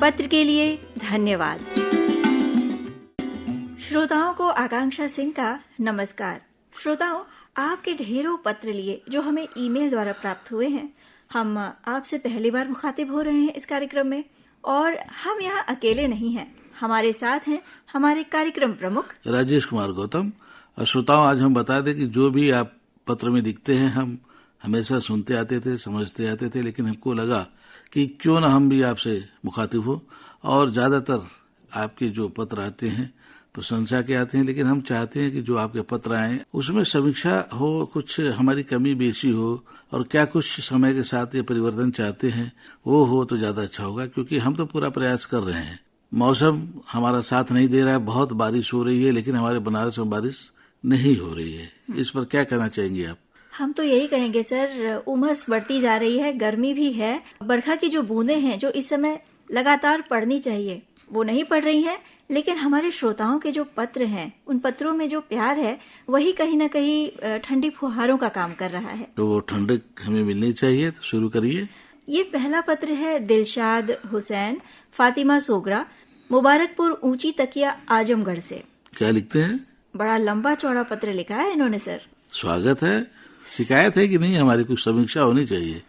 पत्र के लिए धन्यवाद। श्रोताओं को आकांक्षा सिंह का नमस्कार। श्रोताओं, आपके ढेरों पत्र लिए जो हमें ईमेल द्वारा प्राप्त हुए हैं। हम आपसे पहली बार मुखातिब हो रहे हैं इस कार्यक्रम में, और हम यहाँ अकेले नहीं हैं। हमारे साथ हैं हमारे कार्यक्रम प्रमुख राजेश कुमार गौतम। और श्रोताओं, आज हम बता दें कि जो भी आप पत्र में लिखते हैं, हम हमेशा सुनते आते थे, समझते आते थे, लेकिन हमको लगा कि क्यों ना हम भी आपसे मुखातिब हो। और ज्यादातर आपके जो पत्र आते हैं प्रशंसा के आते हैं, लेकिन हम चाहते हैं कि जो आपके पत्र आए उसमें समीक्षा हो, कुछ हमारी कमी बेसी हो, और क्या कुछ समय के साथ ये परिवर्तन चाहते हैं वो हो तो ज्यादा अच्छा होगा। क्योंकि हम तो पूरा प्रयास कर रहे हैं, मौसम हमारा साथ नहीं दे रहा है, बहुत बारिश हो रही है, लेकिन हमारे बनारस में बारिश नहीं हो रही है। इस पर क्या कहना चाहेंगे आप? हम तो यही कहेंगे सर, उमस बढ़ती जा रही है, गर्मी भी है। बरखा की जो बूंदें हैं जो इस समय लगातार पड़नी चाहिए वो नहीं पड़ रही हैं, लेकिन हमारे श्रोताओं के जो पत्र हैं उन पत्रों में जो प्यार है वही कहीं ना कहीं ठंडी फुहारों का काम कर रहा है। तो वो ठंडक हमें मिलनी चाहिए, तो शुरू करिए। ये पहला पत्र है दिलशाद हुसैन फातिमा सोगरा, मुबारकपुर ऊंची तकिया आजमगढ़ से। क्या लिखते हैं? बड़ा लंबा चौड़ा पत्र लिखा है इन्होंने सर। स्वागत है। शिकायत है कि नहीं, हमारी कुछ समीक्षा होनी चाहिए।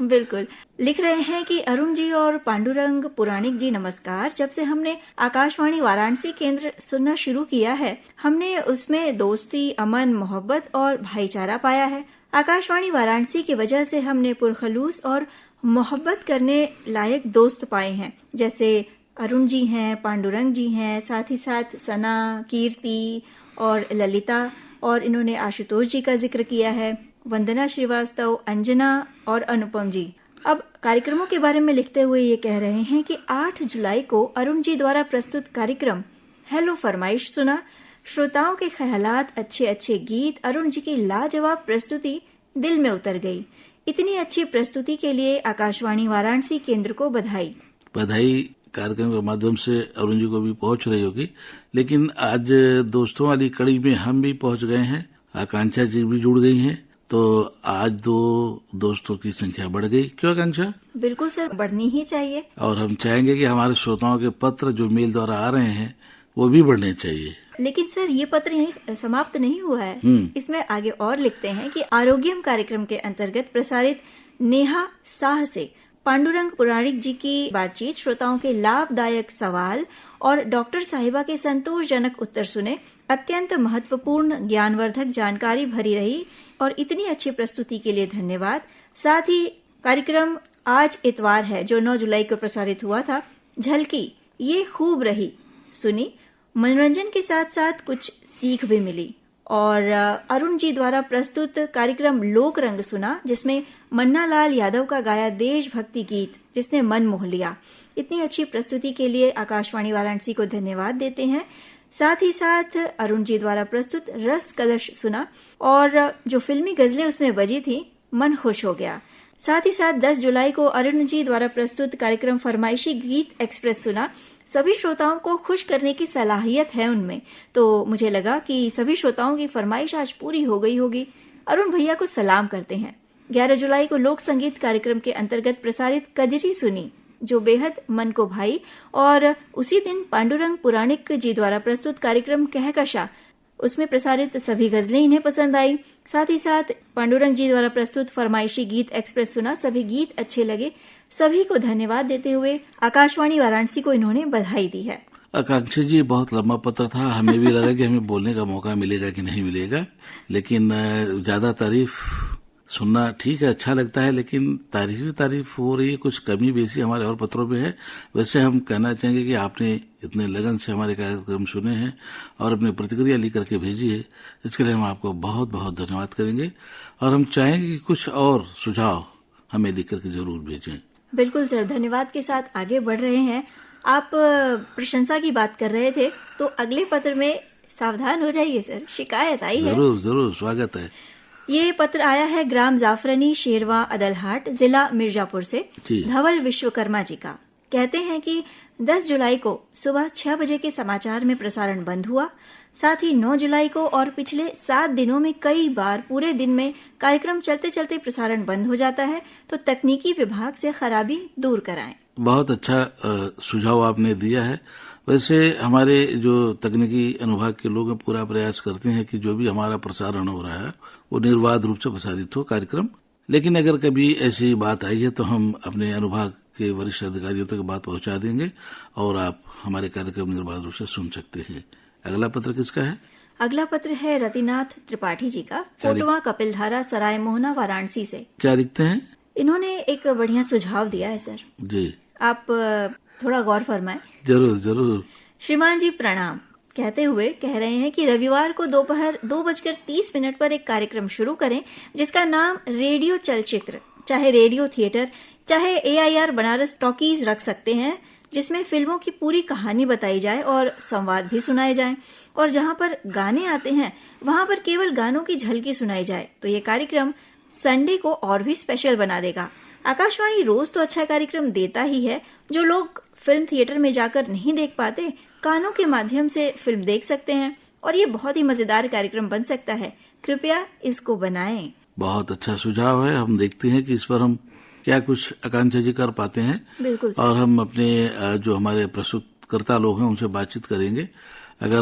बिल्कुल। लिख रहे हैं कि अरुण जी और पांडुरंग पुराणिक जी नमस्कार। जब से हमने आकाशवाणी वाराणसी केंद्र सुनना शुरू किया है, हमने उसमें दोस्ती, अमन, मोहब्बत और भाईचारा पाया है। आकाशवाणी वाराणसी की वजह से हमने पुरखलूस और मोहब्बत करने लायक दोस्त पाए हैं, जैसे अरुण जी हैं, पांडुरंग जी हैं, साथ ही साथ सना, कीर्ति और ललिता, और इन्होंने आशुतोष जी का जिक्र किया है, वंदना श्रीवास्तव, अंजना और अनुपम जी। अब कार्यक्रमों के बारे में लिखते हुए ये कह रहे हैं कि 8 जुलाई को अरुण जी द्वारा प्रस्तुत कार्यक्रम हेलो फरमाइश सुना। श्रोताओं के ख्यालात, अच्छे अच्छे गीत, अरुण जी की लाजवाब प्रस्तुति दिल में उतर गई। इतनी अच्छी प्रस्तुति के लिए आकाशवाणी वाराणसी केंद्र को बधाई। बधाई कार्यक्रम के माध्यम से अरुण जी को भी पहुंच रही होगी, लेकिन आज दोस्तों वाली कड़ी में हम भी पहुंच गए हैं, आकांक्षा जी भी जुड़ गई हैं, तो आज 2 दोस्तों की संख्या बढ़ गई। क्यों आकांक्षा? बिल्कुल सर, बढ़नी ही चाहिए। और हम चाहेंगे कि हमारे श्रोताओं के पत्र जो मेल द्वारा आ रहे हैं वो भी बढ़ने चाहिए। लेकिन सर, ये पत्र यहीं समाप्त नहीं हुआ है। इसमें आगे और लिखते हैं कि आरोग्यम कार्यक्रम के अंतर्गत प्रसारित नेहा साह से पांडुरंग पुराणिक जी की बातचीत, श्रोताओं के लाभदायक सवाल और डॉक्टर साहिबा के संतोषजनक उत्तर सुने। अत्यंत महत्वपूर्ण, ज्ञानवर्धक जानकारी भरी रही और इतनी अच्छी प्रस्तुति के लिए धन्यवाद। साथ ही कार्यक्रम आज इतवार है जो 9 जुलाई को प्रसारित हुआ था, झलकी, ये खूब रही, सुनी। मनोरंजन के साथ साथ कुछ सीख भी मिली। और अरुण जी द्वारा प्रस्तुत कार्यक्रम लोक रंग सुना, जिसमें मन्ना लाल यादव का गाया देशभक्ति गीत जिसने मन मोह लिया। इतनी अच्छी प्रस्तुति के लिए आकाशवाणी वाराणसी को धन्यवाद देते हैं। साथ ही साथ अरुण जी द्वारा प्रस्तुत रस कलश सुना, और जो फिल्मी गजलें उसमें बजी थी, मन खुश हो गया। साथ ही साथ 10 जुलाई को अरुण जी द्वारा प्रस्तुत कार्यक्रम फरमाइशी गीत एक्सप्रेस सुना। सभी श्रोताओं को खुश करने की सलाहियत है उनमें, तो मुझे लगा कि सभी श्रोताओं की फरमाइश आज पूरी हो गई होगी। अरुण भैया को सलाम करते हैं। 11 जुलाई को लोक संगीत कार्यक्रम के अंतर्गत प्रसारित कजरी सुनी, जो बेहद मन को भाई। और उसी दिन पांडुरंग पुराणिक जी द्वारा प्रस्तुत कार्यक्रम कहकशा, उसमें प्रसारित सभी गजलें इन्हें पसंद आई। साथ ही साथ पांडुरंग जी द्वारा प्रस्तुत फरमाइशी गीत एक्सप्रेस सुना, सभी गीत अच्छे लगे। सभी को धन्यवाद देते हुए आकाशवाणी वाराणसी को इन्होंने बधाई दी है। आकांक्षा जी, बहुत लंबा पत्र था, हमें भी लगा कि हमें बोलने का मौका मिलेगा कि नहीं मिलेगा, लेकिन ज्यादा तारीफ सुनना ठीक है, अच्छा लगता है, लेकिन तारीफ हो रही है, कुछ कमी बेसी हमारे और पत्रों में है। वैसे हम कहना चाहेंगे कि आपने इतने लगन से हमारे कार्यक्रम सुने हैं और अपनी प्रतिक्रिया लिख करके भेजी है, इसके लिए हम आपको बहुत बहुत धन्यवाद करेंगे। और हम चाहेंगे कि कुछ और सुझाव हमें लिख करके जरूर भेजें। बिल्कुल सर, धन्यवाद के साथ आगे बढ़ रहे हैं। आप प्रशंसा की बात कर रहे थे, तो अगले पत्र में सावधान हो जाइए सर, शिकायत आई है। जरूर जरूर, स्वागत है। ये पत्र आया है ग्राम जाफरनी, शेरवा, अदलहाट, जिला मिर्जापुर से धवल विश्वकर्मा जी का। कहते हैं कि 10 जुलाई को सुबह 6 बजे के समाचार में प्रसारण बंद हुआ। साथ ही 9 जुलाई को और पिछले 7 दिनों में कई बार पूरे दिन में कार्यक्रम चलते चलते प्रसारण बंद हो जाता है, तो तकनीकी विभाग से खराबी दूर कराएं। बहुत अच्छा सुझाव आपने दिया है। वैसे हमारे जो तकनीकी अनुभाग के लोग हैं पूरा प्रयास करते हैं कि जो भी हमारा प्रसारण हो रहा है वो निर्बाध रूप से प्रसारित हो कार्यक्रम। लेकिन अगर कभी ऐसी बात आई है तो हम अपने अनुभाग के वरिष्ठ अधिकारियों तक बात पहुंचा देंगे और आप हमारे कार्यक्रम निर्बाध रूप से सुन सकते हैं। अगला पत्र किसका है? अगला पत्र है रतिनाथ त्रिपाठी जी का, कोटवा कपिलधारा सराय मोहना वाराणसी से। क्या लिखते हैं? इन्होंने एक बढ़िया सुझाव दिया है सर जी, आप थोड़ा गौर फरमाएं। जरूर जरूर। श्रीमान जी प्रणाम कहते हुए कह रहे हैं कि रविवार को दोपहर 2:30 पर एक कार्यक्रम शुरू करें जिसका नाम रेडियो चलचित्र, चाहे रेडियो थिएटर चाहे AIR बनारस टॉकीज रख सकते हैं, जिसमें फिल्मों की पूरी कहानी बताई जाए और संवाद भी सुनाए जाएं, और जहां पर गाने आते हैं वहां पर केवल गानों की झलकी सुनाई जाए। तो ये कार्यक्रम संडे को और भी स्पेशल बना देगा। आकाशवाणी रोज तो अच्छा कार्यक्रम देता ही है, जो लोग फिल्म थिएटर में जाकर नहीं देख पाते कानों के माध्यम से फिल्म देख सकते हैं, और ये बहुत ही मजेदार कार्यक्रम बन सकता है। कृपया इसको बनाएं। बहुत अच्छा सुझाव है। हम देखते हैं कि इस पर हम क्या कुछ आकांक्षा जी कर पाते हैं। बिल्कुल सर। और हम अपने जो हमारे प्रस्तुतकर्ता लोग हैं उनसे बातचीत करेंगे। अगर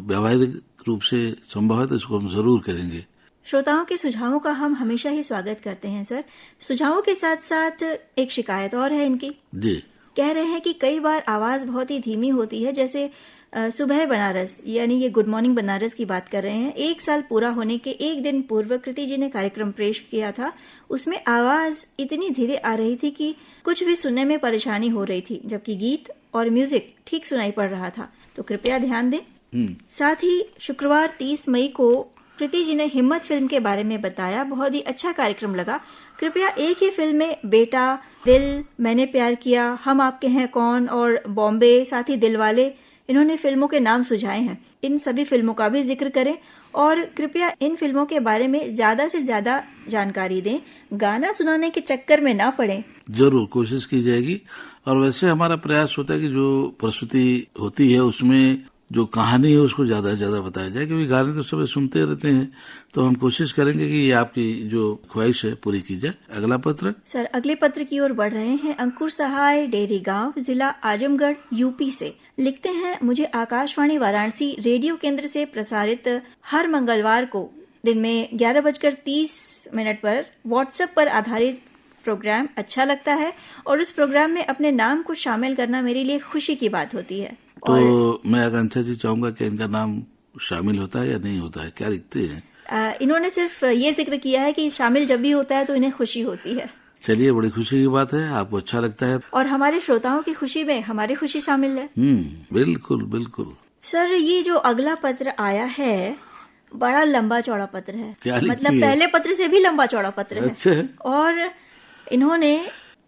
व्यावहारिक रूप से संभव है तो इसको हम जरूर करेंगे। श्रोताओं के सुझावों का हम हमेशा ही स्वागत करते हैं सर। सुझावों के साथ साथ एक शिकायत और है इनकी। जी। कह रहे हैं कि कई बार आवाज बहुत ही धीमी होती है, जैसे सुबह बनारस यानी ये गुड मॉर्निंग बनारस की बात कर रहे हैं। 1 साल पूरा होने के एक दिन पूर्व कृति जी ने कार्यक्रम पेश किया था, उसमें आवाज इतनी धीरे आ रही थी कि कुछ भी सुनने में परेशानी हो रही थी, जबकि गीत और म्यूजिक ठीक सुनाई पड़ रहा था। तो कृपया ध्यान दें। साथ ही शुक्रवार 30 मई को कृति जी ने हिम्मत फिल्म के बारे में बताया, बहुत ही अच्छा कार्यक्रम लगा। कृपया एक ही फिल्म में बेटा, दिल, मैंने प्यार किया, हम आपके हैं कौन और बॉम्बे, साथ ही दिलवाले, इन्होंने फिल्मों के नाम सुझाए हैं, इन सभी फिल्मों का भी जिक्र करें और कृपया इन फिल्मों के बारे में ज्यादा से ज्यादा जानकारी दें। गाना सुनाने के चक्कर में ना पड़े। जरूर कोशिश की जाएगी। और वैसे हमारा प्रयास होता है कि जो प्रस्तुति होती है उसमें जो कहानी है उसको ज्यादा से ज्यादा बताया जाए, क्योंकि गाने तो सब सुनते रहते हैं। तो हम कोशिश करेंगे कि ये आपकी जो ख्वाहिश है पूरी की जाए। अगला पत्र सर, अगले पत्र की ओर बढ़ रहे हैं। अंकुर सहाय, डेरी गांव, जिला आजमगढ़, यूपी से लिखते हैं, मुझे आकाशवाणी वाराणसी रेडियो केंद्र से प्रसारित हर मंगलवार को दिन में 11:30 पर व्हाट्सएप पर आधारित प्रोग्राम अच्छा लगता है, और उस प्रोग्राम में अपने नाम को शामिल करना मेरे लिए खुशी की बात होती है। तो मैं आकांक्षा जी चाहूंगा कि इनका नाम शामिल होता है या नहीं होता है, क्या लिखते हैं? इन्होंने सिर्फ ये जिक्र किया है कि शामिल जब भी होता है तो इन्हें खुशी होती है। चलिए, बड़ी खुशी की बात है, आपको अच्छा लगता है और हमारे श्रोताओं की खुशी में हमारी खुशी शामिल है। बिल्कुल बिल्कुल। सर, ये जो अगला पत्र आया है बड़ा लंबा चौड़ा पत्र है, मतलब पहले पत्र से भी लंबा चौड़ा पत्र है। अच्छा है। और इन्होंने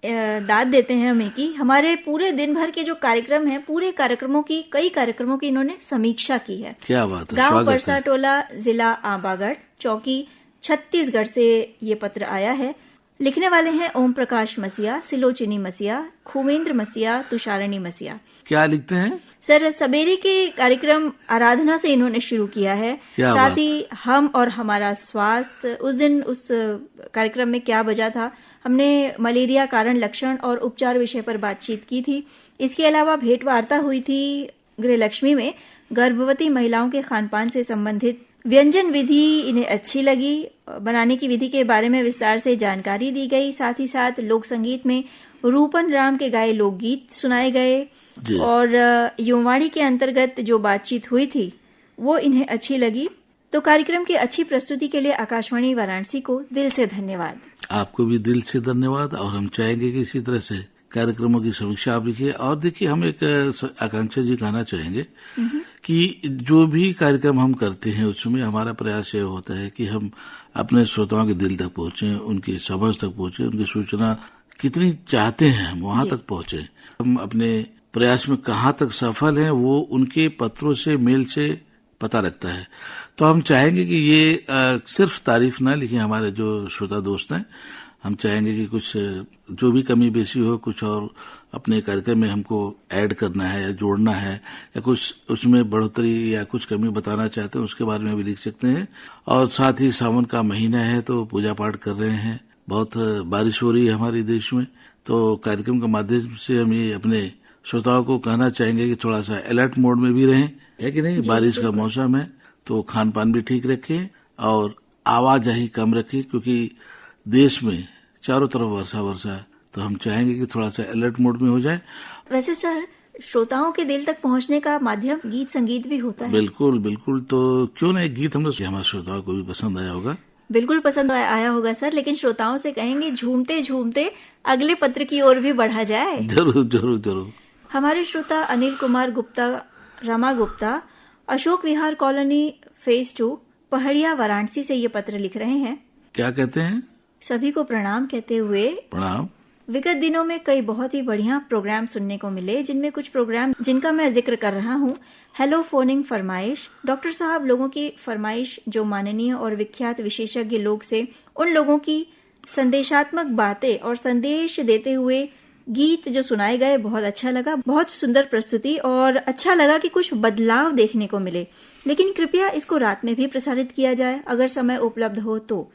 दाद देते हैं हमें कि हमारे पूरे दिन भर के जो कार्यक्रम हैं, पूरे कार्यक्रमों की, कई कार्यक्रमों की इन्होंने समीक्षा की है। क्या बात है। गांव परसा टोला, जिला आंबागढ़, चौकी, छत्तीसगढ़ से ये पत्र आया है। लिखने वाले हैं ओम प्रकाश मसिया, सिलोचिनी मसिया, खुमेंद्र मसिया, तुषारणी मसिया। क्या लिखते हैं? सर, सवेरे के कार्यक्रम आराधना से इन्होंने शुरू किया है। साथ ही हम और हमारा स्वास्थ्य, उस दिन उस कार्यक्रम में क्या बजा था, हमने मलेरिया कारण, लक्षण और उपचार विषय पर बातचीत की थी। इसके अलावा भेंट वार्ता हुई थी गृहलक्ष्मी में, गर्भवती महिलाओं के खानपान से संबंधित व्यंजन विधि इन्हें अच्छी लगी, बनाने की विधि के बारे में विस्तार से जानकारी दी गई। साथ ही साथ लोक संगीत में रूपन राम के गाए लोकगीत सुनाए गए, और युवावाणी के अंतर्गत जो बातचीत हुई थी वो इन्हें अच्छी लगी। तो कार्यक्रम की अच्छी प्रस्तुति के लिए आकाशवाणी वाराणसी को दिल से धन्यवाद। आपको भी दिल से धन्यवाद। और हम चाहेंगे कि इसी तरह से कार्यक्रमों की समीक्षा आप लिखिए। और देखिए, हम एक आकांक्षा जी कहना चाहेंगे कि जो भी कार्यक्रम हम करते हैं उसमें हमारा प्रयास ये होता है कि हम अपने श्रोताओं के दिल तक पहुंचे, उनकी समझ तक पहुंचे, उनकी सूचना कितनी चाहते हैं हम वहां तक पहुंचे। हम अपने प्रयास में कहाँ तक सफल हैं वो उनके पत्रों से, मेल से पता लगता है। तो हम चाहेंगे कि ये सिर्फ तारीफ ना लिखें हमारे जो श्रोता दोस्त हैं। हम चाहेंगे कि कुछ जो भी कमी बेसी हो, कुछ और अपने कार्यक्रम में हमको ऐड करना है या जोड़ना है, या कुछ उसमें बढ़ोतरी या कुछ कमी बताना चाहते हैं, उसके बारे में भी लिख सकते हैं। और साथ ही सावन का महीना है तो पूजा पाठ कर रहे हैं, बहुत बारिश हो रही है हमारे देश में, तो कार्यक्रम के माध्यम से हम ये अपने श्रोताओं को कहना चाहेंगे कि थोड़ा सा अलर्ट मोड में भी रहें, है कि नहीं। बारिश का मौसम है तो खान पान भी ठीक रखें और आवाजाही कम रखें, क्योंकि देश में चारों तरफ वर्षा, तो हम चाहेंगे कि थोड़ा सा अलर्ट मोड में हो जाए। वैसे सर, श्रोताओं के दिल तक पहुंचने का माध्यम गीत संगीत भी होता है। बिल्कुल बिल्कुल, तो क्यों नहीं गीत हमारे श्रोताओं को भी पसंद आया होगा। बिल्कुल पसंद आया होगा सर, लेकिन श्रोताओं से कहेंगे झूमते झूमते अगले पत्र की ओर भी बढ़ा जाए। जरूर जरूर जरूर। हमारे श्रोता अनिल कुमार गुप्ता, रमा गुप्ता, अशोक विहार कॉलोनी फेज 2, पहड़िया, वाराणसी से ये पत्र लिख रहे हैं। क्या कहते हैं? सभी को प्रणाम कहते हुए, प्रणाम। विगत दिनों में कई बहुत ही बढ़िया प्रोग्राम सुनने को मिले, जिनमें कुछ प्रोग्राम जिनका मैं जिक्र कर रहा हूँ। हेलो फोनिंग फरमाइश, डॉक्टर साहब लोगों की फरमाइश, जो माननीय और विख्यात विशेषज्ञ लोग से उन लोगों की संदेशात्मक बातें और संदेश देते हुए गीत जो सुनाए गए, बहुत अच्छा लगा। बहुत सुंदर प्रस्तुति और अच्छा लगा कि कुछ बदलाव देखने को मिले। लेकिन कृपया इसको रात में भी प्रसारित किया जाए अगर समय उपलब्ध हो तो।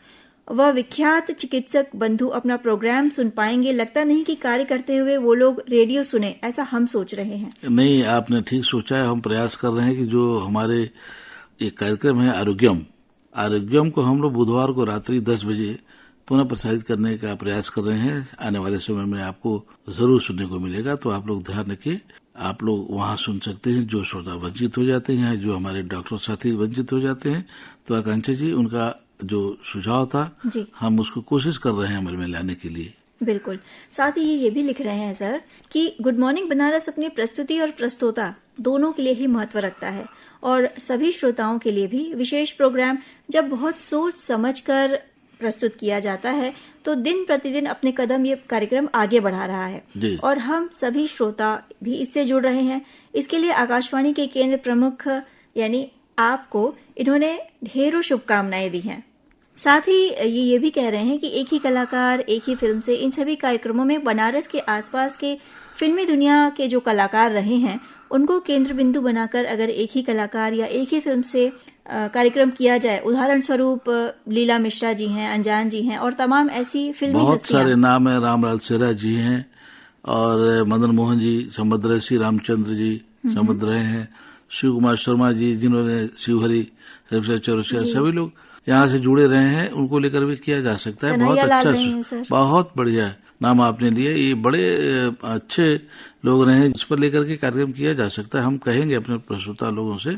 वह विख्यात चिकित्सक बंधु अपना प्रोग्राम सुन पाएंगे? लगता नहीं कि कार्य करते हुए वो लोग रेडियो सुने, ऐसा हम सोच रहे हैं। नहीं, आपने ठीक सोचा है। हम प्रयास कर रहे हैं कि जो हमारे एक कार्यक्रम है आरोग्यम को हम लोग बुधवार को रात्रि 10 बजे पुनः प्रसारित करने का प्रयास कर रहे हैं। आने वाले समय में आपको जरूर सुनने को मिलेगा, तो आप लोग ध्यान रखिए। आप लोग वहाँ सुन सकते हैं। जो श्रोता वंचित हो जाते हैं, जो हमारे डॉक्टर साथी वंचित हो जाते हैं, तो आकांक्षा जी उनका जो सुझाव था हम उसको कोशिश कर रहे हैं अमल में लाने के लिए। बिल्कुल। साथ ही ये भी लिख रहे हैं सर कि गुड मॉर्निंग बनारस अपनी प्रस्तुति और प्रस्तोता दोनों के लिए ही महत्व रखता है, और सभी श्रोताओं के लिए भी विशेष प्रोग्राम जब बहुत सोच समझ कर प्रस्तुत किया जाता है तो दिन प्रतिदिन अपने कदम ये कार्यक्रम आगे बढ़ा रहा है, और हम सभी श्रोता भी इससे जुड़ रहे हैं। इसके लिए आकाशवाणी के केंद्र प्रमुख यानी आपको इन्होंने ढेरों शुभकामनाएं दी हैं। साथ ही ये भी कह रहे हैं कि एक ही कलाकार, एक ही फिल्म से इन सभी कार्यक्रमों में बनारस के आसपास के फिल्मी दुनिया के जो कलाकार रहे हैं उनको केंद्र बिंदु बनाकर अगर एक ही कलाकार या एक ही फिल्म से कार्यक्रम किया जाए, उदाहरण स्वरूप लीला मिश्रा जी हैं, अनजान जी हैं और तमाम ऐसी फिल्मी बहुत सारे नाम है। रामलाल सेरा जी हैं और मदन मोहन जी समझ रहे, श्री रामचंद्र जी समझ रहे हैं, शिव कुमार शर्मा जी जिन्होंने शिवहरी चौरसिया, सभी लोग यहाँ से जुड़े रहे हैं। उनको लेकर भी किया जा सकता है। बहुत अच्छा, बहुत बढ़िया नाम आपने लिए। ये बड़े अच्छे लोग रहे हैं, इस पर लेकर के कार्यक्रम किया जा सकता है। हम कहेंगे अपने श्रोता लोगों से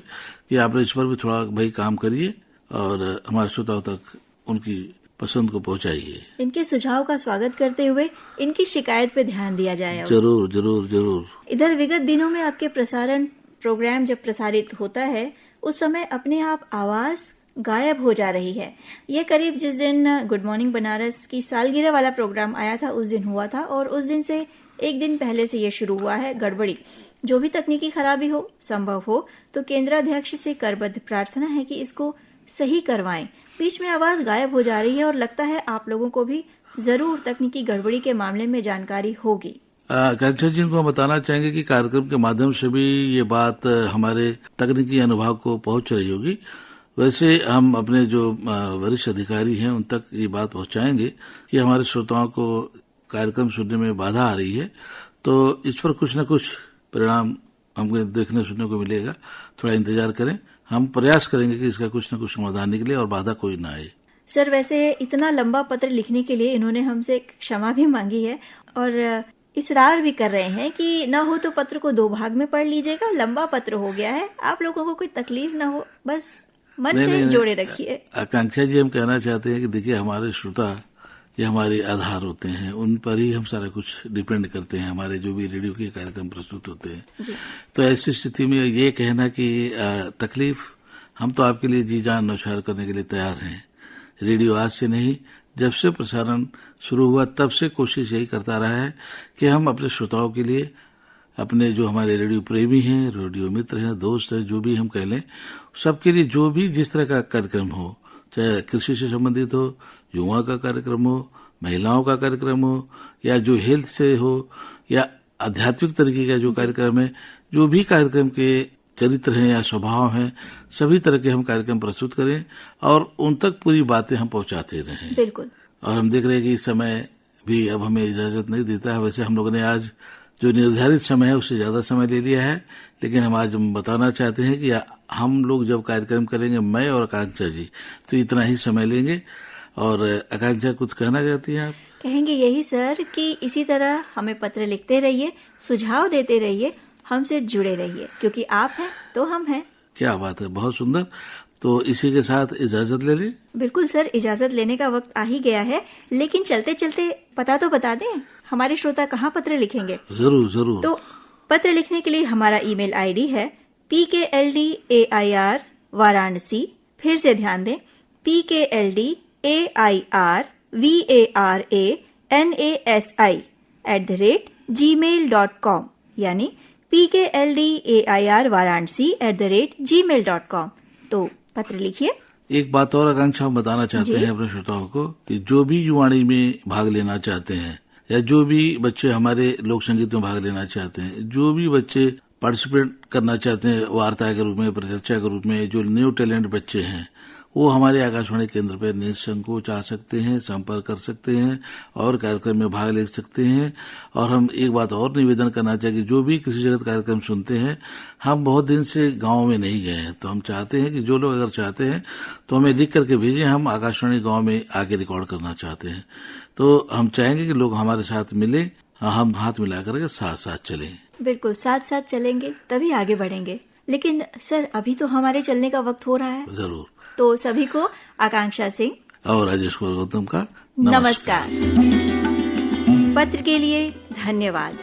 कि आप इस पर भी थोड़ा भाई काम करिए और हमारे श्रोताओं तक उनकी पसंद को पहुंचाइए। इनके सुझाव का स्वागत करते हुए इनकी शिकायत पे ध्यान दिया जाए। जरूर जरूर जरूर। इधर विगत दिनों में आपके प्रसारण प्रोग्राम जब प्रसारित होता है उस समय अपने आप आवाज गायब हो जा रही है। यह करीब जिस दिन गुड मॉर्निंग बनारस की सालगिरह वाला प्रोग्राम आया था उस दिन हुआ था, और उस दिन से एक दिन पहले से ये शुरू हुआ है गड़बड़ी। जो भी तकनीकी खराबी हो, संभव हो तो केंद्राध्यक्ष से करबद्ध प्रार्थना है कि इसको सही करवाएं। बीच में आवाज गायब हो जा रही है और लगता है आप लोगों को भी जरूर तकनीकी गड़बड़ी के मामले में जानकारी होगी। आकांक्षा जी को हम बताना चाहेंगे कि कार्यक्रम के माध्यम से भी ये बात हमारे तकनीकी अनुभव को पहुंच रही होगी। वैसे हम अपने जो वरिष्ठ अधिकारी हैं उन तक ये बात पहुंचाएंगे कि हमारे श्रोताओं को कार्यक्रम सुनने में बाधा आ रही है, तो इस पर कुछ न कुछ परिणाम हमको देखने सुनने को मिलेगा। थोड़ा इंतजार करें, हम प्रयास करेंगे कि इसका कुछ न कुछ समाधान निकले और बाधा कोई ना आए। सर, वैसे इतना लंबा पत्र लिखने के लिए इन्होंने हमसे क्षमा भी मांगी है और इसरार भी कर रहे हैं कि ना हो तो पत्र को 2 भाग में पढ़ लीजिएगा। लंबा पत्र हो गया है, आप लोगों को कोई तकलीफ ना हो, बस मन से जोड़े रखिए। आकांक्षा जी, हम कहना चाहते हैं कि देखिए हमारे श्रोता ये हमारे आधार होते हैं, उन पर ही हम सारा कुछ डिपेंड करते हैं। हमारे जो भी रेडियो के कार्यक्रम प्रस्तुत होते हैं जी। तो ऐसी स्थिति में ये कहना कि तकलीफ, हम तो आपके लिए जी जान न्यौछावर करने के लिए तैयार हैं। रेडियो आज से नहीं, जब से प्रसारण शुरू हुआ तब से कोशिश यही करता रहा है कि हम अपने श्रोताओं के लिए, अपने जो हमारे रेडियो प्रेमी हैं, रेडियो मित्र हैं, दोस्त हैं, जो भी हम कह लें, सबके लिए जो भी जिस तरह का कार्यक्रम हो, चाहे कृषि से संबंधित हो, युवा का कार्यक्रम हो, महिलाओं का कार्यक्रम हो, या जो हेल्थ से हो, या आध्यात्मिक तरीके का जो कार्यक्रम है, जो भी कार्यक्रम के चरित्र हैं या स्वभाव हैं, सभी तरह के हम कार्यक्रम प्रस्तुत करें और उन तक पूरी बातें हम पहुंचाते रहें। बिल्कुल। और हम देख रहे हैं कि इस समय भी अब हमें इजाजत नहीं देता है। वैसे हम लोगों ने आज जो निर्धारित समय है उससे ज्यादा समय ले लिया है, लेकिन हम आज बताना चाहते हैं कि हम लोग जब कार्यक्रम करेंगे, मैं और आकांक्षा जी, तो इतना ही समय लेंगे। और आकांक्षा कुछ कहना चाहती हैं आप? कहेंगे यही सर कि इसी तरह हमें पत्र लिखते रहिए, सुझाव देते रहिए, हमसे जुड़े रहिए, क्योंकि आप हैं तो हम हैं। क्या बात है, बहुत सुंदर। तो इसी के साथ इजाजत ले लें। बिल्कुल सर, इजाजत लेने का वक्त आ ही गया है, लेकिन चलते चलते पता तो बता दें हमारे श्रोता कहाँ पत्र लिखेंगे। जरूर जरूर। तो पत्र लिखने के लिए हमारा ईमेल आईडी है PKLDAIR वाराणसी। फिर से ध्यान दें, PKLDAIR varanasi@gmail.com, यानी PKLDAIR varanasi@gmail.com। तो पत्र लिखिए। एक बात और आकांक्षा हम बताना चाहते हैं अपने श्रोताओं को कि जो भी युवाणी में भाग लेना चाहते हैं, या जो भी बच्चे हमारे लोक संगीत में भाग लेना चाहते हैं, जो भी बच्चे पार्टिसिपेट करना चाहते हैं वार्ता के रूप में, परिचर्चा के रूप में, जो न्यू टैलेंट बच्चे हैं, वो हमारे आकाशवाणी केंद्र पर निसंकोच आ सकते हैं, संपर्क कर सकते हैं और कार्यक्रम में भाग ले सकते हैं। और हम एक बात और निवेदन करना चाहिए कि जो भी कृषि जगत कार्यक्रम सुनते हैं, हम बहुत दिन से गांव में नहीं गए हैं, तो हम चाहते हैं कि जो लोग अगर चाहते हैं तो हमें लिख करके भेजें। हम आकाशवाणी गांव में आके रिकॉर्ड करना चाहते हैं, तो हम चाहेंगे कि लोग हमारे साथ मिले, हम हाथ मिला करके साथ साथ चलें। बिल्कुल, साथ साथ चलेंगे तभी आगे बढ़ेंगे। लेकिन सर, अभी तो हमारे चलने का वक्त हो रहा है। जरूर। तो सभी को आकांक्षा सिंह और राजेश कुमार गौतम का नमस्कार। पत्र के लिए धन्यवाद।